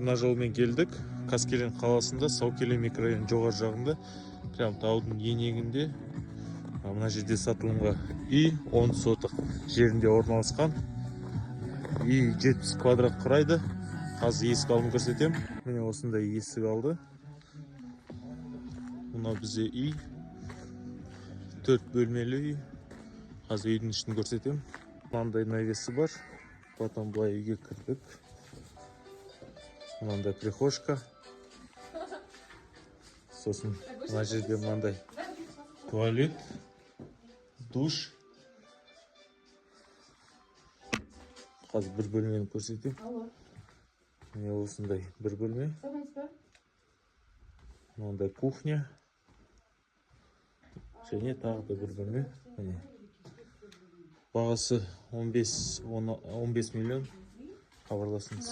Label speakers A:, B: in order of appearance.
A: Мына жолмен келдік. Қаскелең қаласында, Саукеле микрорайонының жоғары жағында, прям таудың енегінде. Мына жерде сатылымға үй 10 сотық жерінде орналасқан. Үй 70 квадрат құрайды. Қазір есік алдын көрсетем. Міне осындай есік алды. Мына бізде үй 4 бөлмелі үй. Қазір үйдің ішін көрсетем. Мынандай навесі бар. Потом былай үйге кірдік. Мынандай прихожка. Сосын мына жерде мынандай туалет, душ. Қазір бір бөлмені көрсетем. Міне осындай бір бөлме. Мынандай кухня. Және тағы да бір бөлме. Бағасы 15 миллион. Хабарласыңыз.